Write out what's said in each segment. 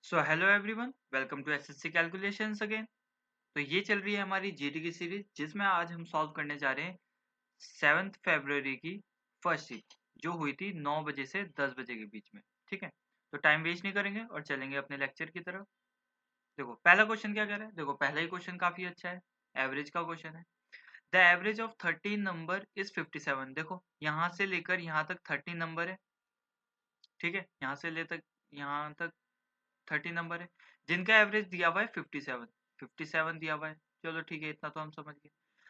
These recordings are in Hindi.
So hello everyone, welcome to SSC calculations again. तो ये चल रही है हमारी जीडी की सीरीज, जिसमें आज हम सॉल्व करने जा रहे हैं 7 फरवरी की फर्स्ट शीट, जो हुई थी 9 बजे से 10 बजे के बीच में। ठीक है, तो टाइम वेस्ट नहीं करेंगे और चलेंगे अपने लेक्चर की तरफ। देखो पहला क्वेश्चन क्या कह रहा है। देखो पहला ही क्वेश्चन काफी अच्छा है, एवरेज का क्वेश्चन है। The average of 13 number is 57। देखो यहाँ से लेकर यहाँ तक 13 नंबर है। ठीक है, यहाँ से ले तक यहाँ तक 30 नंबर है, जिनका एवरेज दिया हुआ है 57। 57 दिया हुआ है। चलो ठीक है, इतना तो हम समझ गए।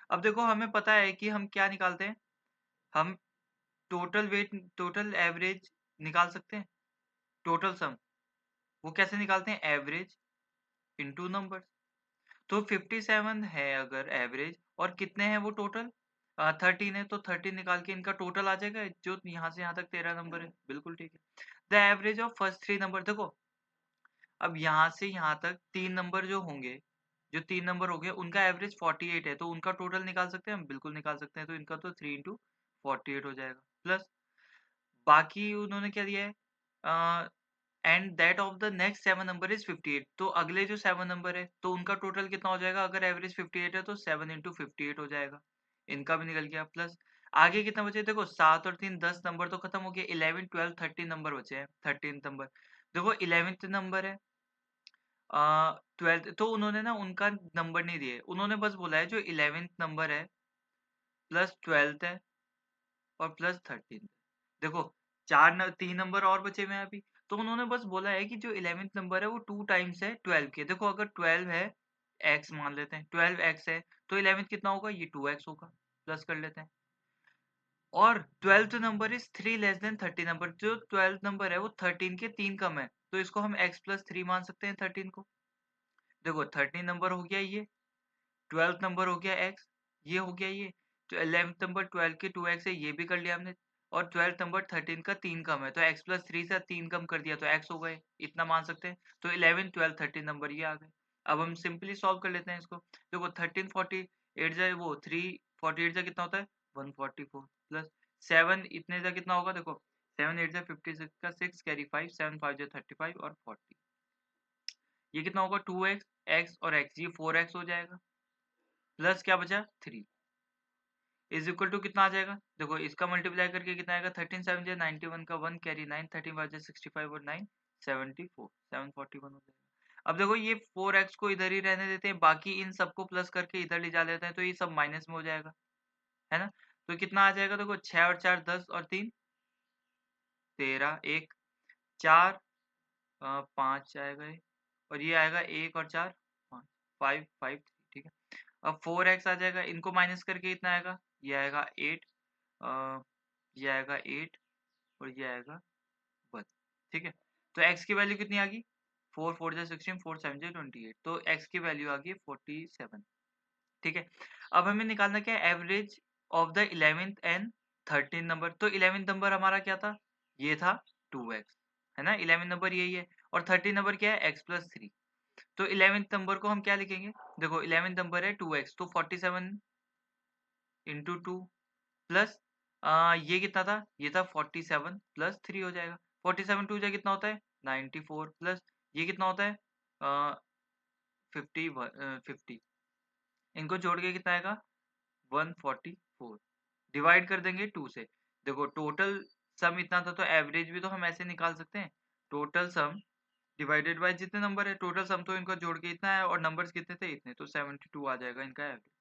अब देखो हमें पता है कि हम क्या निकालते हैं। हम टोटल वेट, टोटल एवरेज निकाल सकते हैं। टोटल सम वो कैसे निकालते हैं, एवरेज इनटू नंबर। तो 57 है अगर एवरेज, और कितने हैं वो टोटल 13 है, तो 13 निकाल के इनका टोटल आ जाएगा, जो यहाँ से यहाँ तक 13 नंबर है। बिल्कुल ठीक है। The average of first 3 number. देखो अब यहाँ से यहाँ तक 3 नंबर जो होंगे, जो 3 नंबर हो गए, उनका एवरेज 48 है, तो उनका टोटल निकाल सकते हैं हम। बिल्कुल निकाल सकते हैं। तो इनका तो 3 इंटू 48 हो जाएगा, प्लस बाकी उन्होंने क्या दिया है, and that of the next 7 number is 58। तो अगले जो 7 नंबर है, तो उनका टोटल कितना हो जाएगा। अगर एवरेज 58 है तो 7 इंटू 58 हो जाएगा। इनका भी निकल गया। प्लस आगे कितना बचे, देखो 7 और 3 10 नंबर तो खत्म हो गए। 11 12 13 नंबर बचे हैं। 13 नंबर, देखो 11th नंबर है, 12th। तो उन्होंने ना उनका नंबर नहीं दिए, उन्होंने बस बोला है जो 11th नंबर है, प्लस 12th है, और प्लस 13th। देखो 3 नंबर और बचे हुए हैं अभी। तो उन्होंने बस बोला है कि जो 11th नंबर है वो 2 टाइम्स है 12 के। देखो अगर 12 है, x मान लेते हैं, 12x है, तो 11th कितना होगा, ये 2x होगा। प्लस कर लेते हैं। और 12th number is 3 less than 13 number. जो 12th नंबर है वो 13 के 3 कम है, तो इसको हम x प्लस 3 मान सकते हैं 13 को। देखो 13 नंबर हो गया ये, 12th नंबर हो गया x, ये हो गया ये। तो 11th नंबर 12 के 2x है, ये भी कर लिया हमने। और 12th नंबर 13 का 3 कम है, तो x प्लस 3 से 3 कम कर दिया तो x हो गए। इतना मान सकते हैं। तो 11 12 13 नंबर ये आ गए। अब हम सिंपली सॉल्व कर लेते हैं इसको। देखो 13 48 जाए वो 3 48 जा कितना होता है 144, प्लस 7 इतने जा कितना होगा। देखो 7 8 जा 56 का 6 कैरी 5 7 5 जा 35 और 40, ये कितना होगा 2x, x और x, ये 4x हो जाएगा। प्लस क्या बचा 3 इज इक्वल टू कितना आ जाएगा। देखो इसका मल्टीप्लाई करके कितना आएगा, 13 7 जे 91 का 1 कैरी 9 13 5 जे 65 और 9 74 741 हो जाएगा। अब देखो ये 4x को इधर ही रहने देते हैं, बाकी इन सबको प्लस करके इधर ले जा लेते हैं, तो ये सब माइनस में हो जाएगा, है ना। तो कितना आ जाएगा, देखो 6 और 4 10 और 3 13, 1 4 5 आएगा ये, और ये आएगा 1 और 4 5 5 5। ठीक है, अब 4x आ जाएगा, इनको माइनस करके इतना आएगा, ये आएगा 8, ये आएगा 8, और ये आएगा 1। ठीक है, तो x की वैल्यू कितनी आ गई, 4 4 जा 16 4 7 जा 28, तो x की वैल्यू आ गई 47। ठीक है, अब हमें निकालना क्या है, average of the 11th and 13 number. तो 11th नंबर हमारा क्या था, ये था 2x, है ना। 11 नंबर यही है, और 13 नंबर क्या है, x प्लस 3। तो 11th नंबर को हम क्या लिखेंगे, देखो 11th नंबर है 2x, तो 47 इंटू 2, प्लस ये कितना था, ये था 47 प्लस 3 हो जाएगा। 47 टू जा कितना होता है 94, प्लस ये कितना होता है 50 50, इनको जोड़ के कितना आएगा 144। डिवाइड कर देंगे 2 से। देखो टोटल सम इतना था, तो एवरेज भी तो हम ऐसे निकाल सकते हैं। टोटल सम डिवाइडेड बाय जितने नंबर है, टोटल सम तो इनका जोड़ के इतना है, और नंबर्स कितने थे इतने, तो 72 आ जाएगा इनका एवरेज।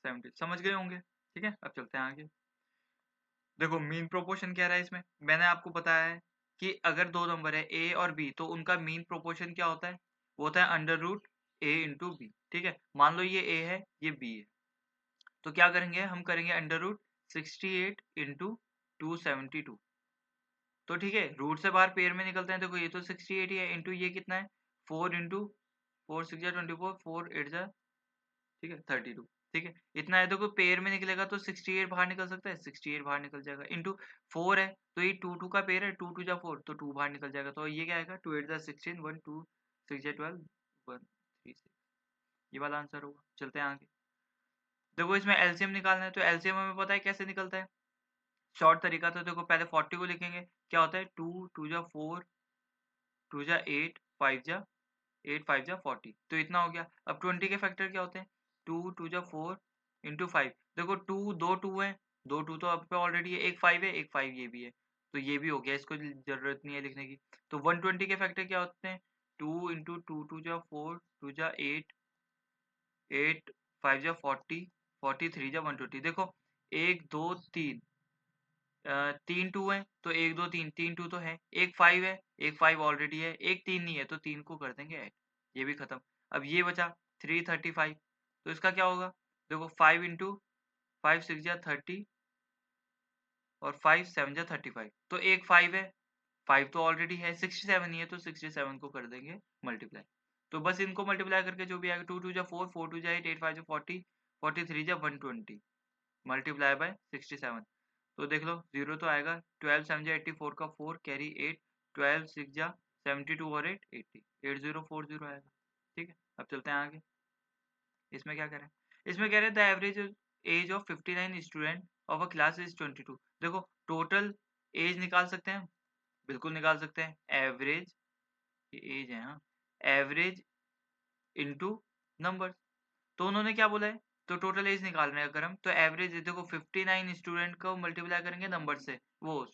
70 समझ गए होंगे। ठीक है, अब चलते हैं आगे। देखो मीन प्रोपोर्शन क्या रहा है इसमें, मैंने आपको बताया है कि अगर दो नंबर है ए और बी, तो उनका मीन प्रोपोर्शन क्या होता है, वो होता है अंडर रूट ए इंटू बी। ठीक है, मान लो ये ए है ये बी है, तो क्या करेंगे, हम करेंगे अंडर रूट 68 इंटू 272। तो ठीक है, रूट से बाहर पेयर में निकलते हैं। देखो ये तो 68 ही है, इंटू ये कितना है 4 इंटू 4 6 24 4 8 जा, ठीक है 32। ठीक है, इतना है। देखो पेयर में निकलेगा तो 68 बाहर निकल सकता है, 68 बाहर निकल जाएगा। इंटू 4 है, तो ये 2 2 का पेयर है, 2 2 जा 4, तो 2 बाहर निकल जाएगा। तो ये क्या आएगा 2 8 जा 16 1 2 6 जा 12 1 3 6, ये वाला आंसर होगा। चलते हैं आगे। देखो इसमें एलसीएम निकालना है, तो एलसीएम हमें पता है कैसे निकलता है। शॉर्ट तरीका, तो देखो पहले 40 को लिखेंगे, क्या होता है 2 2 जा 4 टू जा 8, 5 जा 8, 5 जा 40, तो इतना हो गया। अब 20 के फैक्टर क्या होते हैं? 2 जा 4 इंटू 5। देखो दो टू है, दो टू तो अब पे ऑलरेडी है, एक 5 है, एक 5 ये भी है, तो ये भी हो गया, इसको जरूरत नहीं है लिखने की। तो 120 के फैक्टर क्या होते हैं? 2 इंटू टू जा 4, टू जा 8, 8, 5 जा 40, 43 जा 120। देखो एक दो तीन, तीन टू है तो एक दो तीन, तीन टू तो है, एक 5 है, एक 5 ऑलरेडी है, एक 3 नहीं है तो 3 को कर देंगे ऐड, ये भी खत्म। अब ये बचा 335, तो इसका क्या होगा? देखो 5 इंटू 5 6 जा 30 और 5 7 जा 35, तो एक 5 है, 5 तो ऑलरेडी है, 67 ही है तो 67 को कर देंगे मल्टीप्लाई। तो बस इनको मल्टीप्लाई करके जो भी आएगा, 2 2 जा 4, 4 2 जा 8, 8 5 जा 40, 43 जा 120 मल्टीप्लाई बाय 67। तो देख लो जीरो तो आएगा, 12 7 जा 84 का 4 कैरी 8, 12 6 जा 72 और 8 80, 8040 आएगा। ठीक है, अब चलते हैं आगे। इसमें क्या कह रहे हैं? इसमें कह रहे हैं the average age of 59 student of a class is 22। देखो टोटल एज निकाल सकते हैं, बिल्कुल निकाल सकते हैं। एवरेज एज है, हाँ, एवरेज इनटू नंबर। तो उन्होंने क्या बोला है? तो टोटल एज निकाल रहे हैं अगर हम, तो एवरेज देखो 59 स्टूडेंट को मल्टीप्लाई करेंगे नंबर से, वो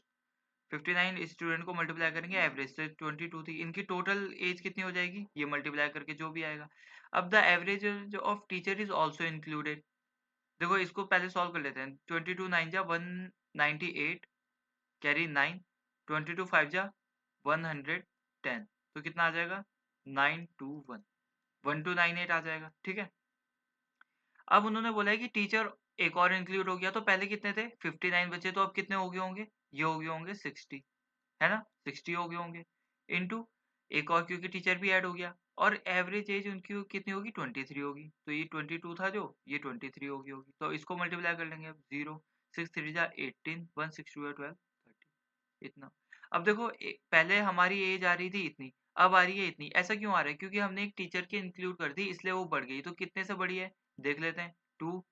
59 स्टूडेंट को मल्टीप्लाई करेंगे एवरेज से, 22 थी, इनकी टोटल एज कितनी हो जाएगी? ये मल्टीप्लाई करके जो भी आएगा। अब the average of teacher is also included. देखो इसको पहले सॉल्व कर लेते हैं। 22 9 जा 198 कैरी 9, 22 5 जा 110, तो कितना आ जाएगा? 921, 1298 आ जाएगा। ठीक है, अब उन्होंने बोला है कि टीचर एक और इंक्लूड हो गया, तो पहले कितने थे? 59 बचे, तो अब कितने हो गए होंगे? ये हो गए होंगे 60, है ना, 60 हो गए होंगे, इनटू एक और क्योंकि टीचर भी ऐड हो गया, और एवरेज एज उनकी कितनी होगी? 23 होगी, तो ये 22 था जो, ये 23 होगी, तो इसको मल्टीप्लाई कर लेंगे अब। 0 6 3 जा 18, 1 6 2 12 30, इतना। अब देखो पहले हमारी एज आ रही थी इतनी, अब आ रही है इतनी, ऐसा क्यों आ रहा है? क्योंकि हमने एक टीचर की इंक्लूड कर दी, इसलिए वो बढ़ गई। तो कितने से बढ़ी है देख लेते हैं। 2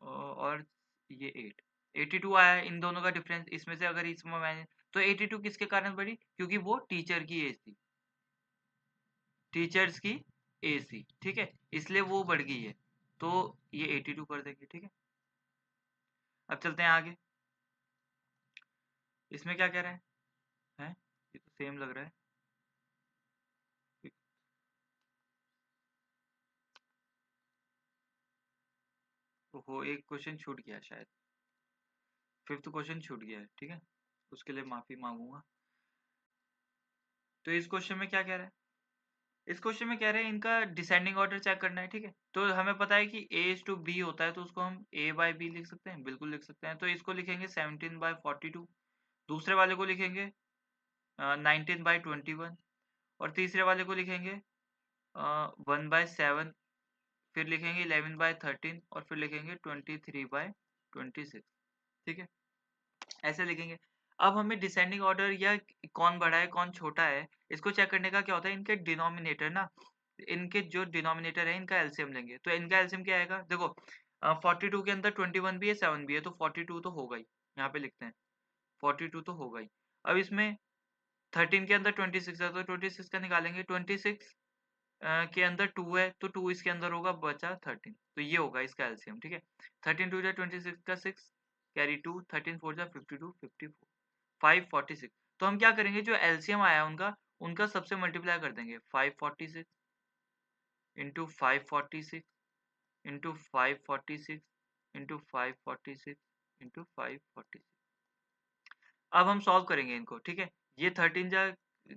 और ये 8, 82 आया है, इन दोनों का डिफरेंस। इसमें से अगर इसमें मैंने, तो 82 किसके कारण बढ़ी? क्योंकि वो टीचर की एज थी, टीचर्स की एज थी, ठीक है, इसलिए वो बढ़ गई है, तो ये 82 कर देंगे। ठीक है, अब चलते हैं आगे। इसमें क्या कह रहा है? ये तो सेम लग रहा है। ओहो, एक क्वेश्चन छूट गया शायद, फिफ्थ क्वेश्चन छूट गया है, ठीक है, उसके लिए माफी मांगूंगा। तो इस क्वेश्चन में क्या कह रहा है? इस क्वेश्चन में कह रहे हैं इनका डिसेंडिंग ऑर्डर चेक करना है। ठीक है, तो हमें पता है कि a टू b होता है, तो उसको हम a बाई बी लिख सकते हैं, बिल्कुल लिख सकते हैं। तो इसको लिखेंगे 17/42, दूसरे वाले को लिखेंगे 19/21, और तीसरे वाले को लिखेंगे 1/7, फिर लिखेंगे 11/13, और फिर लिखेंगे 23/26। ठीक है, ऐसे लिखेंगे। अब हमें डिसेंडिंग ऑर्डर या कौन बड़ा है कौन छोटा है, इसको चेक करने का क्या होता है? इनके डिनोमिनेटर ना, इनके जो डिनोमिनेटर है इनका एलसीएम लेंगे। तो इनका एलसीएम क्या आएगा? देखो 42 के अंदर 21 भी है, 7 भी है, तो 42 तो होगा ही, यहाँ पे लिखते हैं 42 तो होगा ही। अब इसमें 13 के अंदर 26 है, तो 26 का निकालेंगे। 26 के अंदर 2 है, तो 2 इसके अंदर होगा, बचा 13, तो ये होगा इसका एलसीएम। ठीक है, 13 2 जा 26 का 6 कैरी 2, 13 4 जा 52 54, 546। तो हम क्या करेंगे, जो एलसीएम आया उनका, उनका सबसे मल्टीप्लाई कर देंगे। 546 इंटू 546 इंटू 546 इंटू 546 इंटू 546। अब हम सॉल्व करेंगे इनको। ठीक है, ये 13 जा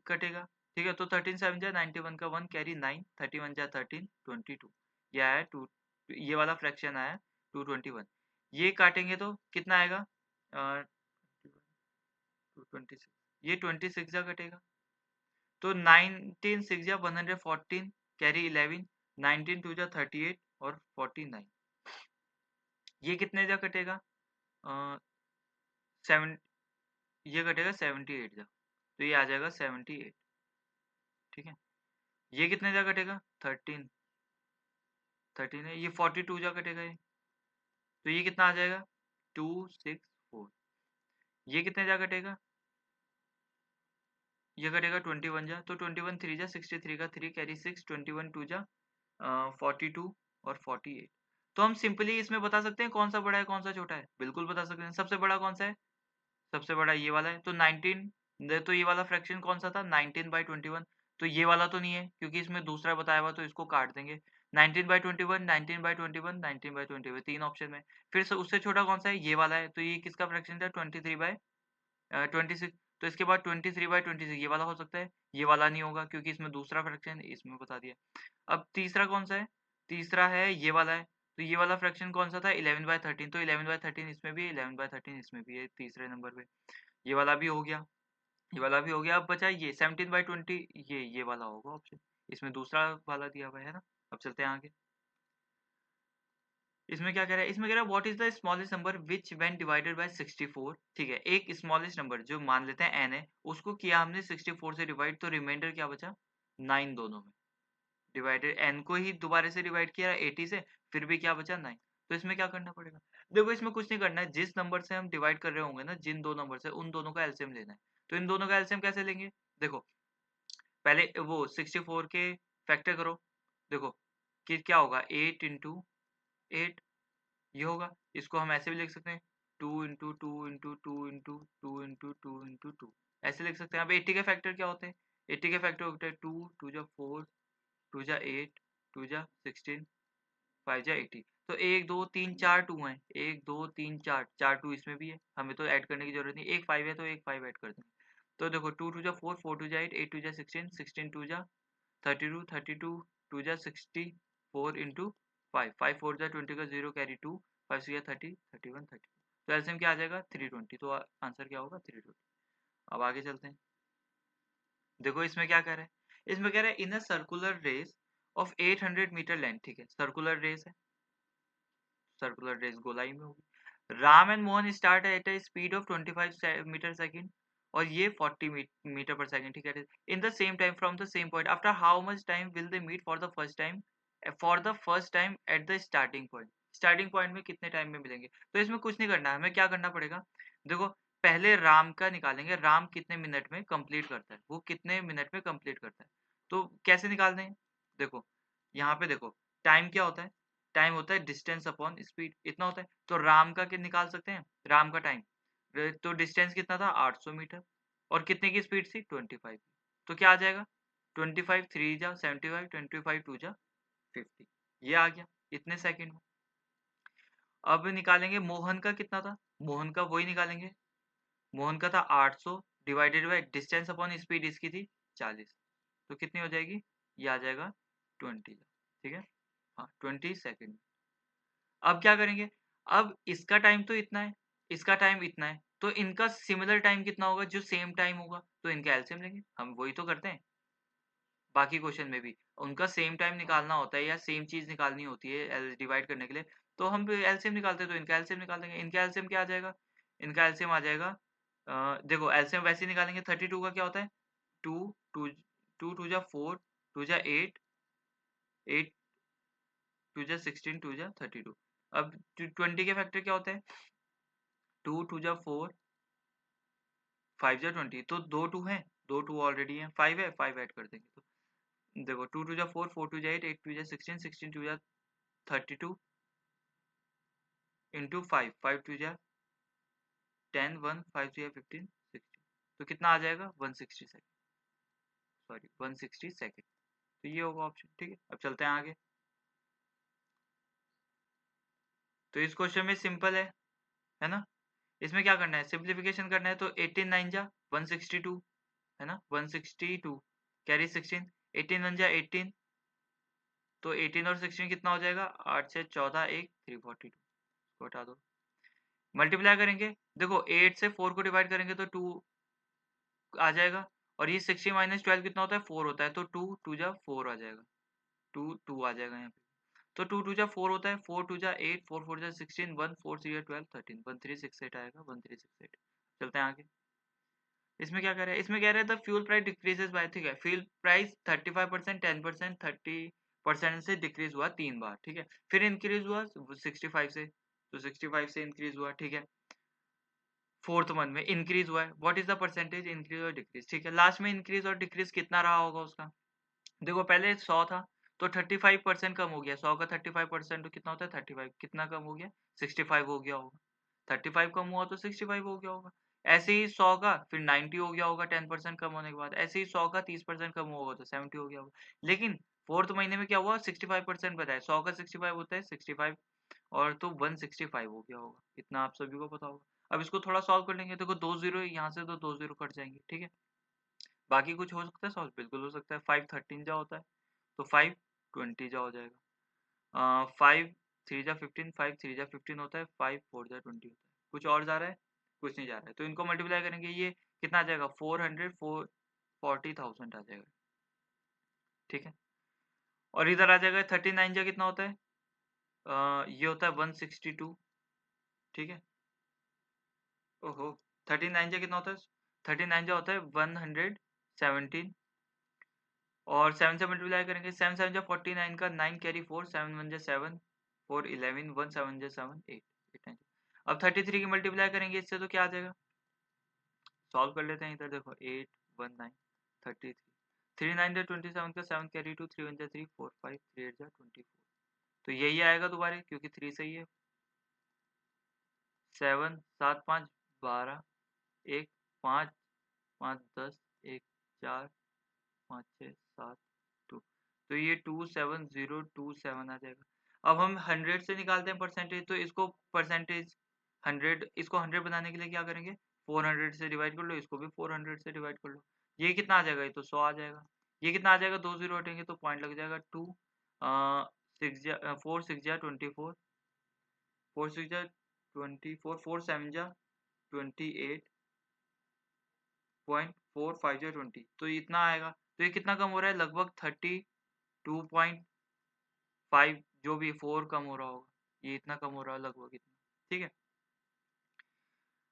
कटेगा, ठीक है, तो 13 7 जा 91 का 1 कैरी 9, 31 जा 13 22, ये आया 2, ये वाला फ्रैक्शन आया 221। ये काटेंगे तो कितना आएगा? 226, ये 26 जा कटेगा, तो 19 6 जा 114 कैरी 11, 19 2 जा 38 और 49, ये कितने जा कटेगा? 7, ये कटेगा 78 जा, तो ये आ जाएगा 78। ठीक है, ये कितने जा कटेगा? 13, 13 है, ये 42 जा कटेगा ये, तो ये कितना आ जाएगा? 264। ये कितने जा कटेगा? ये कटेगा 21 जा, तो 21 3 जा 63 का 3 कैरी 6, 21 2 जा 42 और 48। तो हम सिंपली इसमें बता सकते हैं कौन सा बड़ा है कौन सा छोटा है, बिल्कुल बता सकते हैं। सबसे बड़ा कौन सा है? सबसे बड़ा ये वाला है, तो 19 तो ये वाला फ्रैक्शन कौन सा था 19/21, तो ये वाला तो नहीं है क्योंकि इसमें दूसरा बताया हुआ, तो इसको काट देंगे। 19/21, 19/21, 19/21, तीन ऑप्शन में। फिर उससे छोटा कौन सा है? ये वाला है, तो ये किसका फ्रैक्शन था 23/26। तो इसके बाद 23/26 ये वाला हो सकता है, ये वाला नहीं होगा क्योंकि इसमें दूसरा फ्रैक्शन इसमें बता दिया। अब तीसरा कौन सा है? तीसरा है ये वाला है, तो ये वाला फ्रैक्शन कौन सा था 11/13, तो 11/13 इसमें भी है, 11/13 इसमें भी है, तीसरे नंबर पे। ये वाला भी हो गया, ये वाला भी हो गया। अब बचा ये 17/20, ये वाला होगा ऑप्शन, इसमें दूसरा वाला दिया हुआ है ना। अब चलते हैं आगे। इसमें क्या कह रहा है? इसमें कह रहा है what is the smallest number which when divided by 64। ठीक है, एक स्मॉलेस्ट नंबर जो मान लेते हैं n है, उसको किया हमने 64 से डिवाइड, तो रिमाइंडर क्या बचा 9 दोनों में। डिवाइडेड n को ही दोबारा से डिवाइड किया 80 से, फिर भी क्या बचा 9। तो इसमें क्या करना पड़ेगा? देखो इसमें कुछ नहीं करना है, जिस नंबर से हम डिवाइड कर रहे होंगे ना, जिन दो नंबर से, उन दोनों का एलसीएम लेना है। तो इन दोनों का एलसीएम कैसे लेंगे? देखो पहले वो 64 के फैक्टर करो। देखो कि क्या होगा 8 इंटू 8, ये होगा। इसको हम ऐसे भी लिख सकते हैं 2 into 2 into 2 into 2 into 2 into 2, ऐसे लिख सकते हैं। अब 80 के फैक्टर क्या होते हैं? 80 के फैक्टर होते हैं 2 2 जा 4 2 जा 8 2 जा 16 5 जा 80। तो 1 2 3 4 2 हैं, 1 2 3 4 4 2 इसमें भी है, हमें तो ऐड करने की जरूरत नहीं। एक 5 है तो एक 5 ऐड कर देंगे। तो देखो 2 2 जा 4 4 2 जा 8 8 2 जा 16 16 2 जा 32 32 2 जा 64 इंटू 5 5 4 जा 20 का 0 कैरी 2 5 6 30 31 30। तो एलसीएम क्या आ जाएगा 320, तो आंसर क्या होगा 320। अब आगे चलते हैं। देखो इसमें क्या कह रहा है? इसमें कह रहा है in a circular race of 800 metre length. ठीक है, सर्कुलर रेस है, सर्कुलर रेस गोलाई में होगी। Ram and Mohan start at a speed of 25 metre second, और ये 40 मीटर पर सेकेंड। ठीक है, in the same time from the same point, after how much time will they meet for the first time, for the first time at the starting point. Starting point में कितने टाइम में मिलेंगे? तो इसमें कुछ नहीं करना है, हमें क्या करना पड़ेगा? देखो पहले राम का निकालेंगे, राम कितने मिनट में कंप्लीट करता है, वो कितने मिनट में कंप्लीट करता है। तो कैसे निकालते हैं? देखो यहाँ पे देखो टाइम क्या होता है? टाइम होता है डिस्टेंस अपॉन स्पीड, इतना होता है। तो राम का क्या निकाल सकते हैं? राम का टाइम, तो डिस्टेंस कितना था 800 मीटर, और कितने की स्पीड थी 25। तो क्या आ जाएगा 25 3 जा 75 25 2 जा 50, ये आ गया इतने सेकंड में। अब निकालेंगे मोहन का कितना था, मोहन का वही निकालेंगे। मोहन का था 800 divided by distance upon speed इसकी थी 40, तो कितनी हो जाएगी? ये आ जाएगा 20। ठीक है, हाँ 20 सेकेंड। अब क्या करेंगे? अब इसका टाइम तो इतना है, इसका टाइम इतना है, तो इनका सिमिलर टाइम कितना होगा जो सेम टाइम होगा? तो इनका एलसीएम लेंगे, हम वही तो करते हैं बाकी क्वेश्चन में भी। उनका सेम टाइम निकालना होता है या सेम चीज निकालनी होती है डिवाइड करने के लिए, तो हम एलसीएम निकालते हैं, तो इनका एलसीएम निकाल देंगे। इनका एलसीएम क्या आ जाएगा? इनका एलसीएम आ जाएगा देखो एलसीएम वैसे ही निकालेंगे। 32 का क्या होता है? 2 2 2 2 जा 4 2 जा 8 8 2 जा 16 2 जा 32। अब 20 के फैक्टर क्या होते हैं? 2 2 जा 4 5 जा 20, तो दो 2 हैं, दो 2 ऑलरेडी हैं, 5 है 5 ऐड कर देंगे। तो देखो 2 2 जा 4 4 2 जा 8 8 2 जा 16 16 2 जा 32 इंटू 5 5 2 जा 10 1 5 2 जा 15 60, तो कितना आ जाएगा 160 सेकेंड, सॉरी 160 सेकेंड। तो ये होगा ऑप्शन। ठीक है, अब चलते हैं आगे। तो इस क्वेश्चन में सिंपल है ना। इसमें क्या करना है? सिंप्लीफिकेशन करना है, तो 18 9 जा 162 है ना, 162 कैरी 16, 18 1 जा 18, तो 18 और 16 कितना हो जाएगा 8 से 14 1 342, इसको हटा दो। मल्टीप्लाई करेंगे, देखो 8 से 4 को डिवाइड करेंगे तो 2 आ जाएगा, और ये 60 माइनस 12 कितना होता है 4 होता है, तो 2 2 जा 4 आ जाएगा, 2 2 आ जाएगा यहाँ पे। तो 2 2 जा 4 होता है, 4 2 जा 8 4 4 जा 16 1 4 3 जा 12 13 1368 आएगा, 1368। चलते हैं आगे। इसमें क्या कह रहा है? इसमें कह रहा है the fuel price decreases by. ठीक है, फ्यूल प्राइस 35% 10% 30% से डिक्रीज हुआ 3 बार। ठीक है, फिर इंक्रीज हुआ 65 से, तो 65 से इंक्रीज हुआ। ठीक है, फोर्थ मंथ में इंक्रीज हुआ है, what is the percentage increase और डिक्रीज, ठीक है। लास्ट में इंक्रीज और डिक्रीज कितना रहा होगा उसका, देखो पहले 100 था तो 35% कम हो गया, 100 का 35% तो कितना होता है 35, कितना कम हो गया 65 हो गया होगा, 35 कम हुआ तो 65 हो गया होगा। ऐसे ही 100 का फिर 90 हो गया होगा 10% कम होने के बाद, ऐसे ही 100 का 30% कम होगा तो 70 हो गया होगा। लेकिन फोर्थ महीने में क्या हुआ 65% बताया, 100 का 65 होता है 65 और तो 165 हो गया होगा, इतना आप सभी को पता होगा। अब इसको थोड़ा सॉल्व कर लेंगे, देखो 2 जीरो यहाँ से तो 2 जीरो कट जाएंगे, ठीक है। बाकी कुछ हो सकता है सॉल्व, बिल्कुल हो सकता है। 5 13 जा होता है तो 5 20 जा हो जाएगा। 5 3 जा 15, 5 3 जा 15 होता है, 5 4 जा 20 होता है। कुछ और जा रहा है, कुछ नहीं जा रहा है, तो इनको मल्टीप्लाई करेंगे, ये कितना आ जाएगा 440,000 आ जाएगा, ठीक है। और इधर आ जाएगा 39 जा कितना होता है, ये होता है 162, ठीक है। ओहो 39 जा कितना होता है, 39 जा होता है 117 और 7 से मल्टीप्लाई करेंगे, 7 7 जा 49 का 9 कैरी 4 7 1 जा 7 4 11 1 7 जा 7 8 8 9। अब 33 की मल्टीप्लाई करेंगे इससे तो क्या आ जाएगा, सॉल्व कर लेते हैं इधर, देखो 8 1 9 33 3 9 जा 27 का 7 कैरी 2 3 1 जा 3 4 5 3 8 जा 24, तो यही आएगा दोबारा क्योंकि 3 सही है। 7 7 5 12 1 5 5 10 1 4 5 6 7 2, तो ये 27027 आ जाएगा। अब हम 100 से निकालते हैं परसेंटेज, तो इसको परसेंटेज 100, इसको 100 बनाने के लिए क्या करेंगे 400 से डिवाइड कर लो, इसको भी 400 से डिवाइड कर लो, ये कितना आ जाएगा, ये तो 100 आ जाएगा। ये कितना आ जाएगा, 2 जीरो हटेंगे तो पॉइंट लग जाएगा 2 6 जा 4 6 जा 24 4 6 जा 24 4 7 जा 28.45 जा 20, तो ये इतना आएगा। तो ये कितना कम हो रहा है, लगभग 32.5, जो भी 4 कम हो रहा होगा, ये इतना कम हो रहा है लगभग इतना, ठीक है।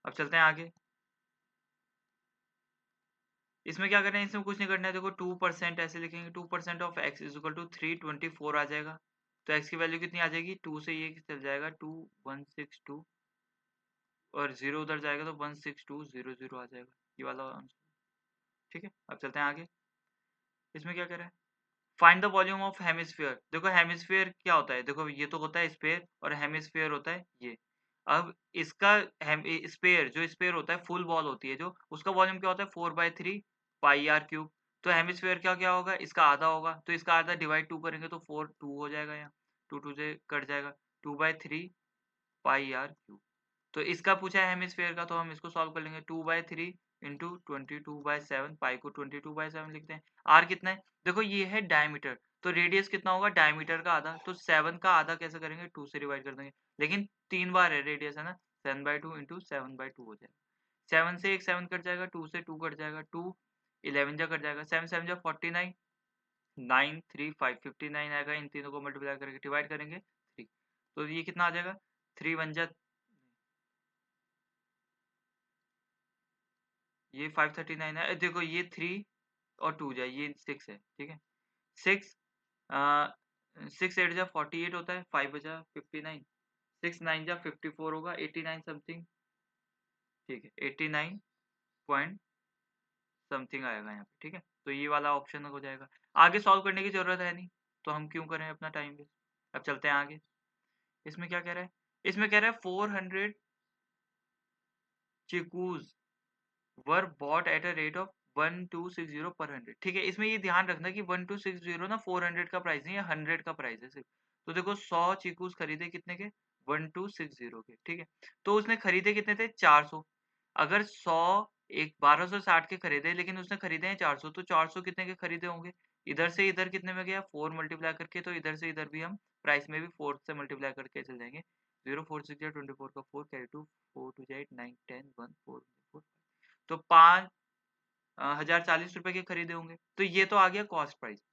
अब चलते हैं आगे, इसमें क्या करना है, इसमें कुछ नहीं करना है, देखो 2% ऐसे लिखेंगे, 2% of x is equal to 324 आ जाएगा, तो x की वैल्यू कितनी आ जाएगी, 2 से ये चल जाएगा 2162 और 0 उधर जाएगा तो 16200 आ जाएगा, ये वाला आंसर, ठीक है। अब चलते हैं आगे, इसमें क्या करें, find the volume of hemisphere, देखो हेमिस्फीयर क्या होता है, देखो ये तो होता है स्पेयर और हेमिस्फीयर होता है ये। अब इसका स्पेयर, जो स्पेयर होता है फुल बॉल होती है जो, उसका वॉल्यूम क्या होता है 4/3 पाई आर क्यूब, तो हेमिस्फीयर क्या क्या होगा, इसका आधा होगा, तो इसका आधा डिवाइड 2 करेंगे तो 4 2 हो जाएगा, यहाँ 2 2 से कट जाएगा, 2/3 पाई आर क्यूब। तो इसका पूछा है हेमिस्फीयर का, तो हम इसको सॉल्व कर लेंगे, 2/3 इंटू 22/7, पाई को 22/7 लिखते हैं। आर कितना है, देखो ये है डायमीटर, तो रेडियस कितना होगा डायमीटर का आधा, तो 7 का आधा कैसे करेंगे 2 से डिवाइड कर देंगे, लेकिन 3 बार है रेडियस है ना, 7/2 इंटू 7/2 हो जाएगा, 7 से एक 7 कट जाएगा, 2 से 2 कट जाएगा, 2 11 जा कट जाएगा, 7 7 जा 49 9 3 5 59 आएगा, इन तीनों को मल्टीप्लाई करके डिवाइड करेंगे 3, तो ये कितना आ जाएगा 3 1 जा, ये 539 है, देखो ये 3 और 2 जाए, ये 6 है, ठीक है। 6 6 8 जा 48 होता है, 5 बजा 59, 6 9 जा 54 होगा, 89 समथिंग, ठीक है 89 पॉइंट समथिंग आएगा यहाँ पे, ठीक है। तो ये वाला ऑप्शन हो जाएगा, आगे सॉल्व करने की जरूरत है नहीं, तो हम क्यों करें अपना टाइम वेस्ट। अब चलते हैं आगे, इसमें क्या कह रहा है, इसमें कह रहा है 400 chikoos were bought at a rate of 1260 per 100, ठीक है। इसमें ये ध्यान रखना कि 1260 ना 400 का प्राइस नहीं है, 100 का प्राइस है सिर्फ। तो देखो 100 चीकूस खरीदे कितने के 1260 के, ठीक है। तो उसने खरीदे कितने थे 400, अगर 100 एक 1260 के खरीदे, लेकिन उसने खरीदे हैं 400, तो 400 कितने के खरीदे होंगे, इधर से इधर कितने में गया 4 मल्टीप्लाई करके, तो इधर से इधर भी हम प्राइस में भी 4 से मल्टीप्लाई करके चल जाएंगे, 0 4 6 24 का 4 कैरी 2 4 2 8 9 10 1 4 4, तो 5,040 रुपए के खरीदे होंगे, तो ये तो आ गया कॉस्ट प्राइस,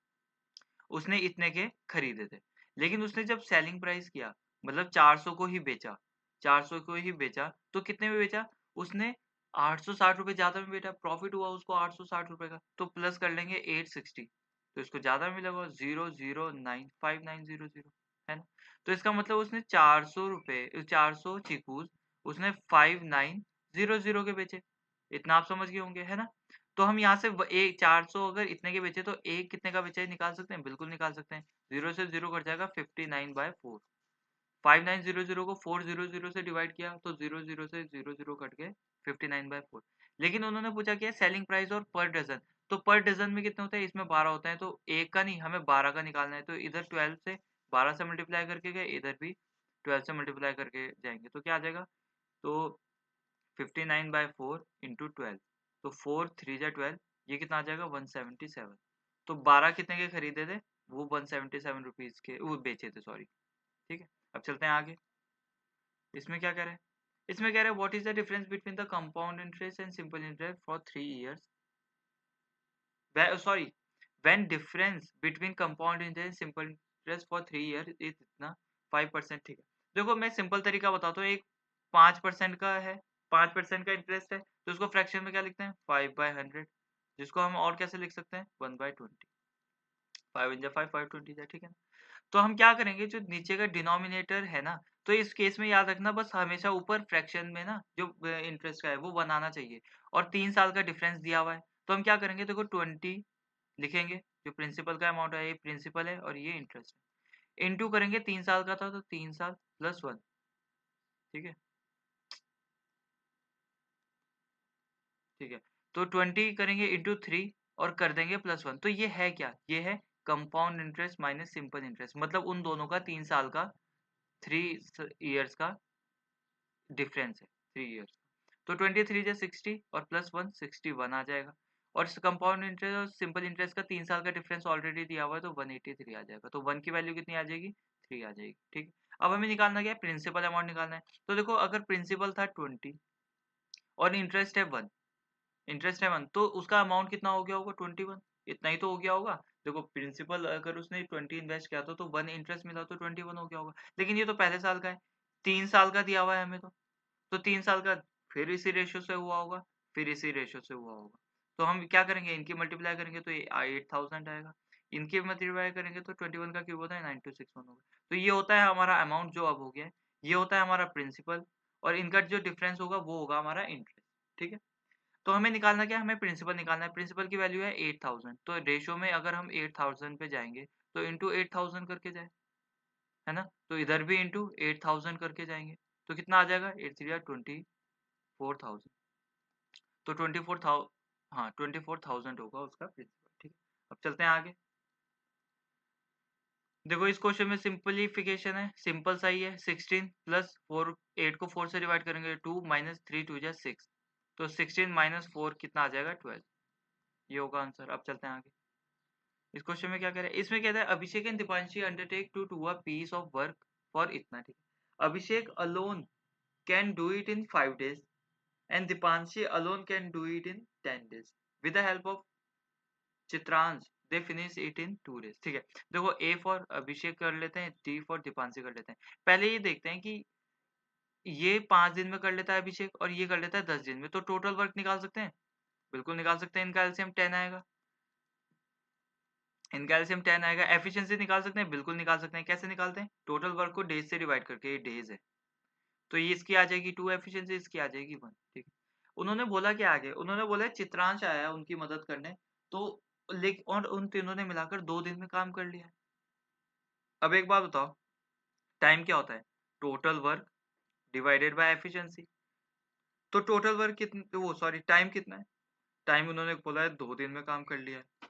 उसने इतने के खरीदे थे। लेकिन उसने जब सेलिंग प्राइस किया, मतलब 400 को ही बेचा, 400 को ही बेचा, तो कितने में बेचा उसने 860 रुपए ज्यादा में बेचा, प्रॉफिट हुआ उसको 860 रुपए का, तो प्लस कर लेंगे 860, तो इसको ज्यादा मिलेगा 0095900, है ना। तो इसका मतलब उसने 400 रुपए 400 चीकूज उसने 59 0 0 के बेचे, इतना आप समझ गए होंगे, है ना? तो हम यहाँ से व ए 400 अगर इतने के बेचे तो ए कितने का बेचा है निकाल सकते हैं? बिल्कुल निकाल सकते हैं। 0 से 0 कट जाएगा 59/4। 5900 को 400 से डिवाइड किया तो 00 से 00 कट गए 59/4। लेकिन उन्होंने पूछा क्या है सेलिंग प्राइस और पर डज़न। तो पर डज़न में कितने होते हैं? इसमें 12 होते हैं, तो 1 का नहीं हमें 12 का निकालना है। तो इधर 12 से 12 से मल्टीप्लाई करके गए, इधर भी 12 से मल्टीप्लाई करके जाएँगे। तो क्या आ जाएगा? तो 59/4 इंटू 12, तो 4 3 जा 12, ये कितना आ जाएगा? 177। तो 12 कितने के खरीदे थे? वो 177 रुपीज़ के वो बेचे थे, सॉरी। ठीक है, अब चलते हैं आगे। इसमें क्या कह रहे हैं? इसमें कह रहे हैं what is the difference between the compound interest and simple interest for 3 years. Sorry, when difference between compound interest and simple interest for 3 year is इतना 5%। ठीक है, देखो मैं सिंपल तरीका बताता हूँ। एक 5% का है, 5% का इंटरेस्ट है, तो उसको फ्रैक्शन में क्या लिखते हैं? 5/100, जिसको हम और कैसे लिख सकते हैं? 1/20। 5 इन जा 5, 5/20 है, ठीक है ना? तो हम क्या करेंगे, जो नीचे का डिनोमिनेटर है ना, तो इस केस में याद रखना बस हमेशा ऊपर फ्रैक्शन में ना जो इंटरेस्ट का है वो बनाना चाहिए। और 3 साल का डिफरेंस दिया हुआ है, तो हम क्या करेंगे, देखो 20 लिखेंगे, जो प्रिंसिपल का अमाउंट है, ये प्रिंसिपल है और ये इंटरेस्ट है। इनटू करेंगे, 3 साल का था तो 3 साल प्लस 1। ठीक है, ठीक है, तो 20 करेंगे इंटू 3 और कर देंगे प्लस 1। तो ये है क्या? ये है compound interest minus simple interest, मतलब उन दोनों का 3 साल का, 3 ईयर्स का डिफरेंस है, 3 ईयर्स। तो 23 जा 60 और प्लस 1 61 आ जाएगा। और कंपाउंड इंटरेस्ट और सिंपल इंटरेस्ट का 3 साल का डिफरेंस ऑलरेडी दिया हुआ है, तो 183 आ जाएगा। तो 1 की वैल्यू कितनी आ जाएगी? 3 आ जाएगी। ठीक, अब हमें निकालना क्या है? प्रिंसिपल अमाउंट निकालना है। तो देखो अगर प्रिंसिपल था 20 और इंटरेस्ट है 1, इंटरेस्ट है 1, तो उसका अमाउंट कितना हो गया होगा? 21, इतना ही तो हो गया होगा। देखो प्रिंसिपल अगर उसने 20 इन्वेस्ट किया था तो 1 इंटरेस्ट मिला तो 21 हो गया होगा। लेकिन ये तो पहले साल का है, 3 साल का दिया हुआ है हमें तो 3 साल का फिर इसी रेशियो से हुआ होगा, फिर इसी रेशियो से हुआ होगा। तो हम क्या करेंगे, इनकी मल्टीप्लाई करेंगे तो ये 8000 आएगा। इनकी मल्टीप्लाई करेंगे तो 21 का क्यूब होता है 9261 होगा। तो ये होता है हमारा अमाउंट जो अब हो गया है, ये होता है हमारा प्रिंसिपल, और इनका जो डिफरेंस होगा वो होगा हमारा इंटरेस्ट। ठीक है, तो हमें निकालना क्या है? हमें प्रिंसिपल निकालना है। प्रिंसिपल की वैल्यू है 8000, तो रेशियो में अगर हम 8000 पे जाएंगे तो इंटू 8000 करके जाए, है ना? तो इधर भी इंटू 8000 करके जाएंगे, तो कितना आ जाएगा? 8 3 24,000। तो 24,000, हाँ 24,000 होगा उसका प्रिंसिपल। ठीक है, अब चलते हैं आगे। देखो इस क्वेश्चन में सिंपलीफिकेशन है, सिंपल सा ही है। 16 प्लस 4, 8 को 4 से डिवाइड करेंगे 2 माइनस 3 2 जा 6, तो 16 माइनस 4 कितना आ जाएगा? 12। ये होगा आंसर। अब चलते हैं आगे। इस क्वेश्चन में क्या कह रहे हैं? इसमें कहता है Abhishek and Dipanshi undertake to do a piece of work for इतना। ठीक है, Abhishek alone can do it in 5 days and Dipanshi alone can do it in 10 days with the help of Chitransh they finish it in 2 days। ठीक है, देखो ए फॉर अभिषेक कर लेते हैं, डी फॉर दीपांशी कर लेते हैं। पहले ये देखते हैं कि ये 5 दिन में कर लेता है अभिषेक और ये कर लेता है 10 दिन में, तो टोटल वर्क निकाल सकते हैं? बिल्कुल निकाल सकते हैं। इनका एलसीएम 10 आएगा, इनका एलसीएम 10 आएगा। एफिशिएंसी निकाल सकते हैं? बिल्कुल निकाल सकते हैं। कैसे निकालते हैं? टोटल वर्क को डेज से डिवाइड करके, ये डेज है तो ये इसकी आ जाएगी 2 एफिशिएंसी, इसकी आ जाएगी 1। ठीक है, उन्होंने बोला क्या आगे? उन्होंने बोला चित्रांश आया उनकी मदद करने, तो और उन तीनों ने मिलाकर 2 दिन में काम कर लिया। अब एक बात बताओ, टाइम क्या होता है? Total work divided by efficiency. तो टोटल वर्क कितना, वो सॉरी टाइम कितना है? टाइम उन्होंने बोला है 2 दिन में काम कर लिया है।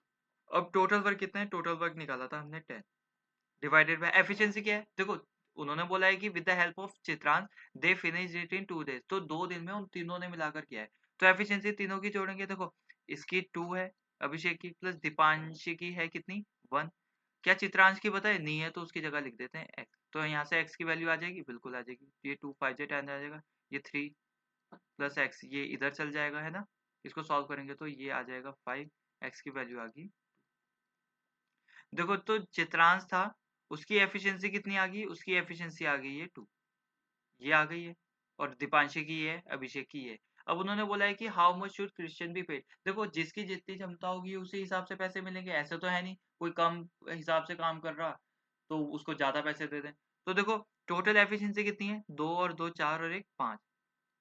अब टोटल वर्क कितना है? टोटल वर्क निकाला था हमने 10, डिवाइडेड बाय एफिशिएंसी क्या है? देखो उन्होंने बोला है कि with the help of Chitransh they finish it in 2 days, तो 2 दिन में उन तीनों ने मिलाकर किया है। तो एफिशिएंसी तीनों की जोड़ेंगे, देखो इसकी 2 है, अभिषेक की प्लस दीपांशी की है कितनी? 1। क्या चित्रांश की पता है? नहीं है, तो उसकी जगह लिख देते हैं x। तो यहाँ से x की वैल्यू आ जाएगी, बिल्कुल आ जाएगी। ये 2 5 से 10 आ जाएगा, ये 3 प्लस x ये इधर चल जाएगा, है ना? इसको सॉल्व करेंगे तो ये आ जाएगा 5, x की वैल्यू आ गई। देखो तो चित्रांश था, उसकी एफिशिएंसी कितनी आ गई? उसकी एफिशिएंसी आ गई है 2, ये आ गई है। और दीपांशी की है, अभिषेक की है। अब उन्होंने बोला है कि how much should Christian be paid. देखो जिसकी जितनी क्षमता होगी उसी हिसाब से पैसे मिलेंगे, ऐसे तो है नहीं कोई कम हिसाब से काम कर रहा तो उसको ज्यादा पैसे दे दें। तो देखो टोटल एफिशिएंसी कितनी है? 2 और 2 4 और 1 5,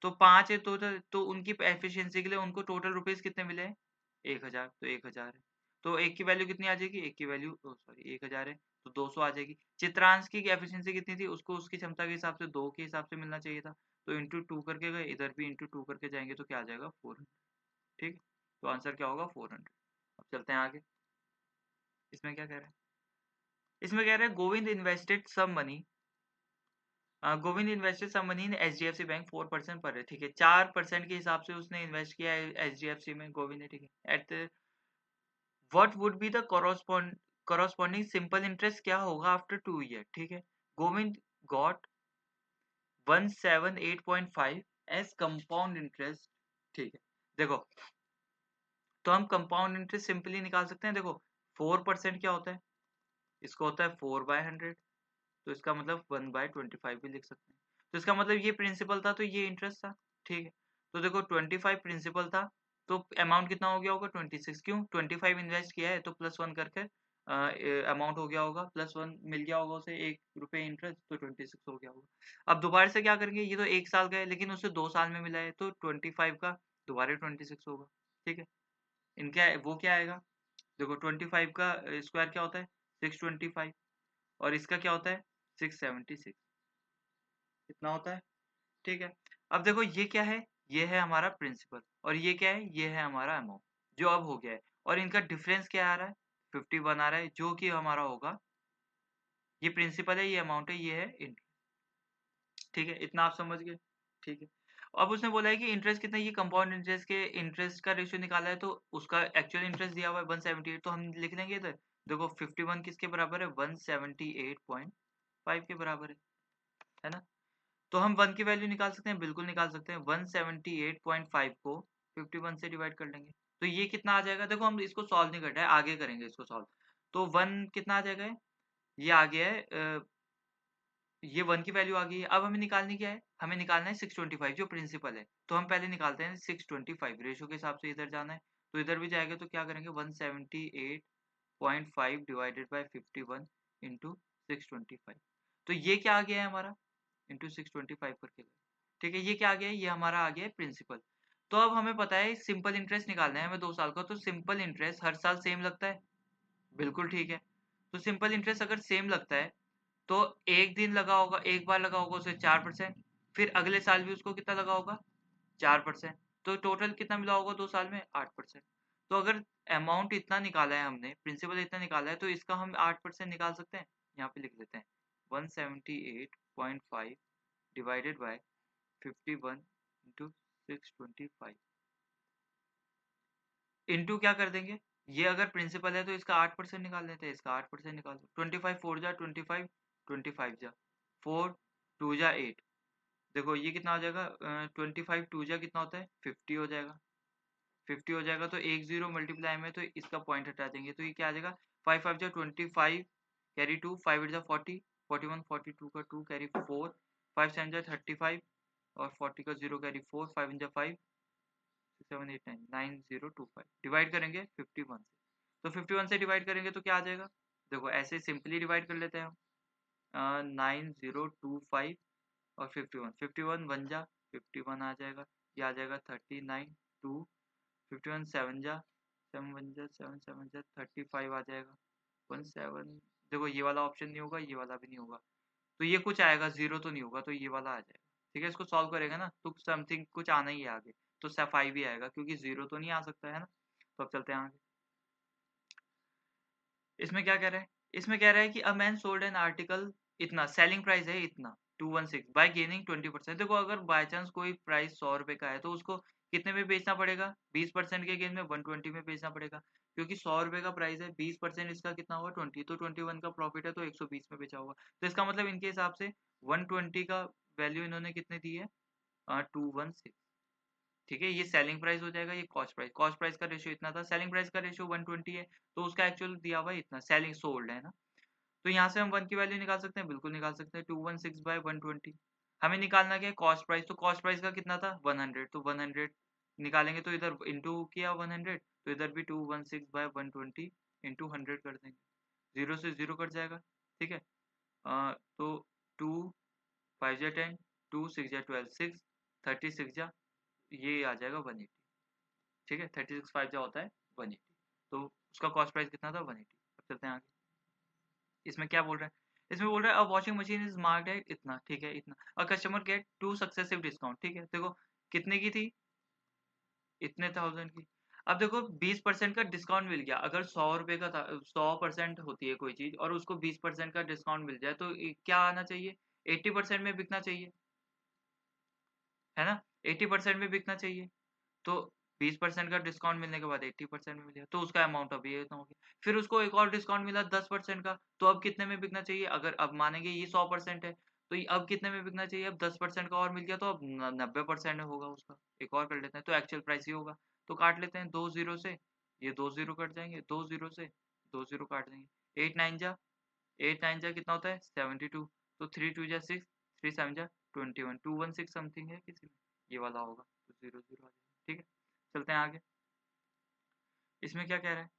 तो 5 है तो उनकी एफिशिएंसी के लिए उनको टोटल रुपीस कितने मिले हैं? 1000, तो 1000 है। तो एक की वैल्यू कितनी आ जाएगी? एक की वैल्यू सॉरी 1000 है तो 200 आ जाएगी। चित्रांश की एफिशिएंसी कितनी थी? उसको उसकी क्षमता के हिसाब से 2 के हिसाब से मिलना चाहिए था। तो इंटू 2 करके गए, इधर भी इंटू 2 करके जाएँगे तो क्या आ जाएगा? 400। ठीक? तो आंसर क्या होगा? 400। अब चलते हैं आगे। इसमें क्या कह रहा है? इसमें कह रहा है Govind invested some money in HDFC bank 4% पर है। ठीक है, 4% के हिसाब से उसने इन्वेस्ट किया है एचडीएफसी में गोविंद ने। ठीक है, at what would be the corresponding simple interest क्या होगा आफ्टर 2 ईयर? ठीक है, Govind got 178.5 as compound interest. ठीक है, देखो तो हम कंपाउंड इंटरेस्ट सिंपली निकाल सकते हैं। देखो 4% क्या होता है? इसको होता है 4/100, तो इसका मतलब 1/25 भी लिख सकते हैं। तो इसका मतलब ये प्रिंसिपल था तो ये इंटरेस्ट था। ठीक है, तो देखो 25 प्रिंसिपल था तो अमाउंट कितना हो गया होगा? 26। क्यों? 25 इन्वेस्ट किया है तो +1 करके अमाउंट हो गया होगा, +1 मिल गया होगा उसे ₹1 इंटरेस्ट, तो 26 हो गया होगा। अब दोबारा से क्या करेंगे? ये तो 1 साल का है लेकिन उसे 2 साल में मिला है तो 25 का दोबारा 26 होगा। ठीक है, इनका वो क्या आएगा? देखो 25 का स्क्वायर क्या होता है? 625 और इसका क्या होता है? 676। कितना होता है? ठीक है, अब देखो ये क्या है? ये है हमारा प्रिंसिपल और ये क्या है? ये है हमारा अमाउंट जो अब हो गया है और इनका डिफरेंस क्या आ रहा है? 51 आ रहा है जो कि हमारा होगा, ये प्रिंसिपल है, ये अमाउंट है, ये है इंटरेस्ट। ठीक है, इतना आप समझ गए? ठीक है, अब उसने बोला है कि इंटरेस्ट कितना, ये कंपाउंड इंटरेस्ट के इंटरेस्ट का रेशियो निकाला है तो उसका एक्चुअल इंटरेस्ट दिया हुआ है 178, तो हम लिख लेंगे इधर। देखो 51 किसके बराबर है? 178.5 के बराबर है ना? तो हम 1 की वैल्यू निकाल सकते हैं, बिल्कुल निकाल सकते हैं। 178.5 को 51 से डिवाइड कर लेंगे तो ये कितना आ जाएगा? देखो हम इसको सॉल्व नहीं कर रहे हैं, आगे करेंगे इसको सॉल्व। तो 1 कितना आ जाएगा? ये आ गया है ये 1 की वैल्यू आ गई है। अब हमें निकालनी क्या है? हमें निकालना है 625 जो प्रिंसिपल है। तो हम पहले निकालते हैं 625, रेशियो के हिसाब से इधर जाना है तो इधर भी जाएगा तो क्या करेंगे? 178.5 डिवाइडेड बाय 51 इंटू 625। तो ये क्या आ गया है हमारा? इंटू 625 करके। ठीक है, ये क्या आ गया है? ये हमारा आ गया है प्रिंसिपल। तो अब हमें पता है सिंपल इंटरेस्ट निकालना है हमें 2 साल का, तो सिंपल इंटरेस्ट हर साल सेम लगता है। बिल्कुल ठीक है, तो सिंपल इंटरेस्ट अगर सेम लगता है तो एक दिन लगा होगा, एक बार लगा होगा उसे 4%, फिर अगले साल भी उसको कितना लगा होगा? 4%। तो टोटल कितना मिला होगा 2 साल में? 8%। तो अगर अमाउंट इतना निकाला है हमने, प्रिंसिपल इतना निकाला है तो इसका हम 8% निकाल सकते हैं। यहाँ पे लिख लेते हैं 178.5 डिवाइडेड बाय 51 इंटू 625 इंटू क्या कर देंगे? ये अगर प्रिंसिपल है तो इसका 8% निकाल लेते हैं, इसका 8% निकाल दो। 25 4 जा 25, 25 जा 4, 2 जा 8। देखो ये कितना हो जाएगा? 25 2 जा कितना होता है? 50 हो जाएगा। 50 हो जाएगा तो एक जीरो मल्टीप्लाई में तो इसका पॉइंट हटा देंगे तो ये क्या आ जाएगा? 5 5 जा 25 कैरी 2, 5 8 जा 40, 41 42 का 2 कैरी 4, 5 7 जा 35 और 40 का 0 कैरी 4, 5 इन जा 5, 7 8 9 9025 डिवाइड करेंगे 51 से। तो 51 से डिवाइड करेंगे तो क्या आ जाएगा? देखो ऐसे सिंपली डिवाइड कर लेते हैं हम। 9025 और 51, 51 वन जा 51 आ जाएगा, ये आ जाएगा 39 2, 51 7 जा 7 वन जा 7 7 जा 35 आ जाएगा 17। देखो ये वाला ऑप्शन नहीं होगा, ये वाला भी नहीं होगा, तो ये कुछ आएगा, जीरो तो नहीं होगा तो ये वाला आ जाएगा। ठीक है, इसको सॉल्व करेगा ना तो समथिंग कुछ आना ही है आगे, तो सफाई भी आएगा क्योंकि जीरो तो नहीं आ सकता है ना। तो अब चलते हैं आगे। इसमें क्या कह रहा है? इसमें कह रहा है कि a man sold an article, इतना सेलिंग प्राइस है इतना 216 बाय गेनिंग 20%। देखो अगर बाय चांस कोई प्राइस 100 रुपए का है तो उसको कितने में बेचना पड़ेगा? 20% के गेन में 120 में बेचना पड़ेगा, क्योंकि 100 रुपए का प्राइस है, 20% इसका कितना होगा? 20, तो 21 का प्रॉफिट है तो 120 में बेचा होगा। तो इसका मतलब इनके हिसाब से 120 का वैल्यू इन्होंने कितने दी है? 216। ठीक है, ये सेलिंग प्राइस हो जाएगा, ये कॉस्ट प्राइस का रेशियो इतना था, सेलिंग प्राइस का रेशियो 120 है तो उसका एक्चुअल दिया हुआ है इतना, सेलिंग सोल्ड है ना। तो यहाँ से हम 1 की वैल्यू निकाल सकते हैं, बिल्कुल निकाल सकते हैं। 216 बाय 120। हमें निकालना क्या है? Cost price. तो कॉस्ट प्राइस का कितना था? 100, तो 100 निकालेंगे तो इधर इंटू किया 100 तो इधर भी 216 बाय 120 इंटू 100 कर देंगे, जीरो से जीरो कट जाएगा। ठीक है, तो 2 5 या 10, 2 6 या 12, 6 36 जा ये आ जाएगा 180। ठीक है, 36 5 जा होता है 180। तो उसका कॉस्ट प्राइस कितना था 180। अब चलते हैं आगे। इसमें क्या बोल रहा है, इसमें बोल रहा है a washing machine is marked at इतना, ठीक है इतना, a customer get 2 successive discount. ठीक है, देखो कितने की थी, इतने 1000 की। अब देखो 20% का डिस्काउंट मिल गया। अगर 100 रुपए का था, 100% होती है कोई चीज और उसको 20% का डिस्काउंट मिल जाए तो क्या आना चाहिए, 80% में बिकना चाहिए, है ना, 80% में बिकना चाहिए। तो 20% का डिस्काउंट मिलने के बाद 80% में मिलेगा, तो उसका अमाउंट अभी इतना हो गया। फिर उसको एक और डिस्काउंट मिला 10% का, तो अब कितने में बिकना चाहिए, अगर अब मानेंगे ये 100% है तो ये अब कितने में बिकना चाहिए, अब 10% का और मिल गया तो अब 90% में होगा उसका। एक और कर लेते हैं तो एक्चुअल प्राइस ही होगा। तो काट लेते हैं 2 जीरो से, ये 2 जीरो कट जाएंगे, 2 जीरो से 2 जीरो काट देंगे, 8 9 जा कितना होता है 72। तो 3 2 जा 6, 3 7 जा 21, 216 समथिंग है किसी में, ये वाला होगा, तो 0 0 आ जाएगा। ठीक है, चलते हैं आगे। इसमें क्या कह रहा है,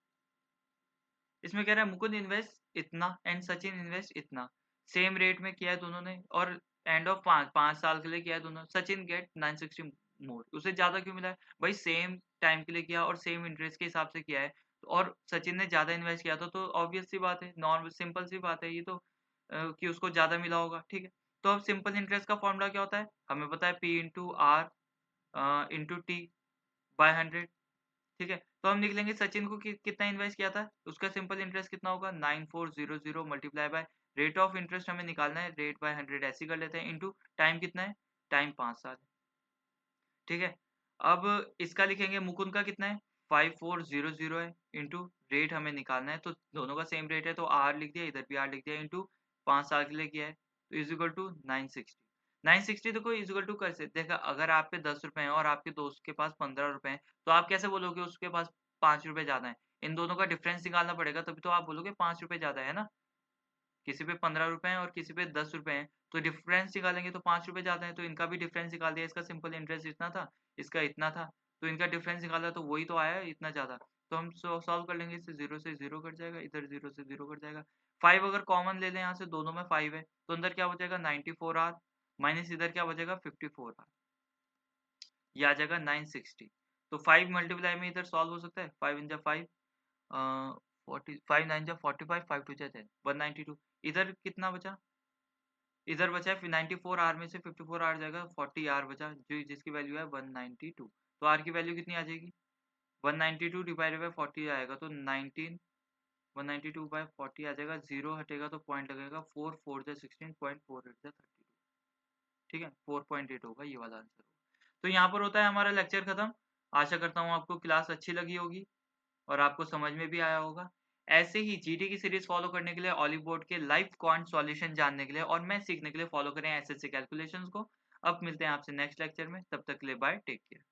इसमें कह रहा है मुकुंद इन्वेस्ट इतना एंड सचिन इन्वेस्ट इतना, सेम रेट में किया है दोनों ने और एंड ऑफ 5 साल के लिए किया है दोनों। सचिन गेट 960 मोर, उसे ज्यादा क्यों मिला है भाई, सेम टाइम के लिए किया और सेम इंटरेस्ट के हिसाब से किया है, और सचिन ने ज्यादा इन्वेस्ट किया था तो ऑब्वियस सी बात है, नॉर्मल सिंपल सी बात है ये तो, कि उसको ज्यादा मिला होगा। ठीक है, तो अब सिंपल इंटरेस्ट का फॉर्मूला क्या होता है, हमें पता है P into R into T by 100। ठीक है, तो हम लिख लेंगे सचिन को कितना इन्वेस्ट किया था, उसका सिंपल इंटरेस्ट कितना होगा 9400 multiply by rate of interest हमें निकालना है, रेट बाय 100 ऐसे कर लेते हैं, इंटू टाइम कितना है, टाइम 5 साल। ठीक है, अब इसका लिखेंगे मुकुंद का कितना है 5400 है, इंटू रेट हमें निकालना है तो दोनों का सेम रेट है तो आर लिख दिया, इधर भी आर लिख दिया, इंटू 5 साल के लिए किया है तो इज इक्वल टू 960। 960 देखो इज इक्वल टू कैसे देखा, अगर आप पे 10 रुपए हैं और आपके दोस्त के पास 15 रुपए हैं तो आप कैसे बोलोगे उसके पास 5 रुपए ज्यादा है, इन दोनों का डिफरेंस निकालना पड़ेगा तभी तो आप बोलोगे 5 रुपए ज्यादा है ना। किसी पे 15 रुपए हैं और किसी पे 10 रुपए हैं तो डिफरेंस निकालेंगे तो 5 रुपए ज्यादा है, तो इनका भी डिफरेंस निकाल दिया, इसका सिंपल इंटरेस्ट इतना था, इसका इतना था, तो इनका डिफरेंस निकाला तो वही तो आया इतना ज्यादा। तो हम सॉल्व कर लेंगे, इससे 0 से 0 कट जाएगा, इधर 0 से 0 कट जाएगा। 5 अगर कॉमन ले लें यहाँ से, दोनों में 5 है तो अंदर क्या बचेगा 94 आर, माइनस इधर क्या बचेगा 54 आर, ये आ जाएगा 960। तो 5 मल्टीप्लाई में इधर सॉल्व हो सकता है, 5 इन जा 5, 5 9 जा 45, 5 2 जा 10, 192। इधर कितना बचा, इधर बचा है 94 आर में से 54 आर जाएगा, 40 आर बचा जो जिसकी वैल्यू है 192। तो आर की वैल्यू कितनी आ जाएगी 192 डिवाइडेड बाय 40 आएगा तो 19, 192 बाय 40 आ जाएगा, जीरो हटेगा तो पॉइंट लगेगा, 4 4 जा 16, पॉइंट 4 8 जा 32। ठीक है, 4.8 होगा ये वाला आंसर होगा। तो यहाँ पर होता है हमारा लेक्चर खत्म। आशा करता हूँ आपको क्लास अच्छी लगी होगी और आपको समझ में भी आया होगा। ऐसे ही जीडी की सीरीज फॉलो करने के लिए, ऑलिव बोर्ड के लाइव क्वांट सॉल्यूशन जानने के लिए और मैं सीखने के लिए फॉलो करें एसएससी कैलकुलेशंस को। अब मिलते हैं आपसे नेक्स्ट लेक्चर में, तब तक के लिए बाय, टेक केयर।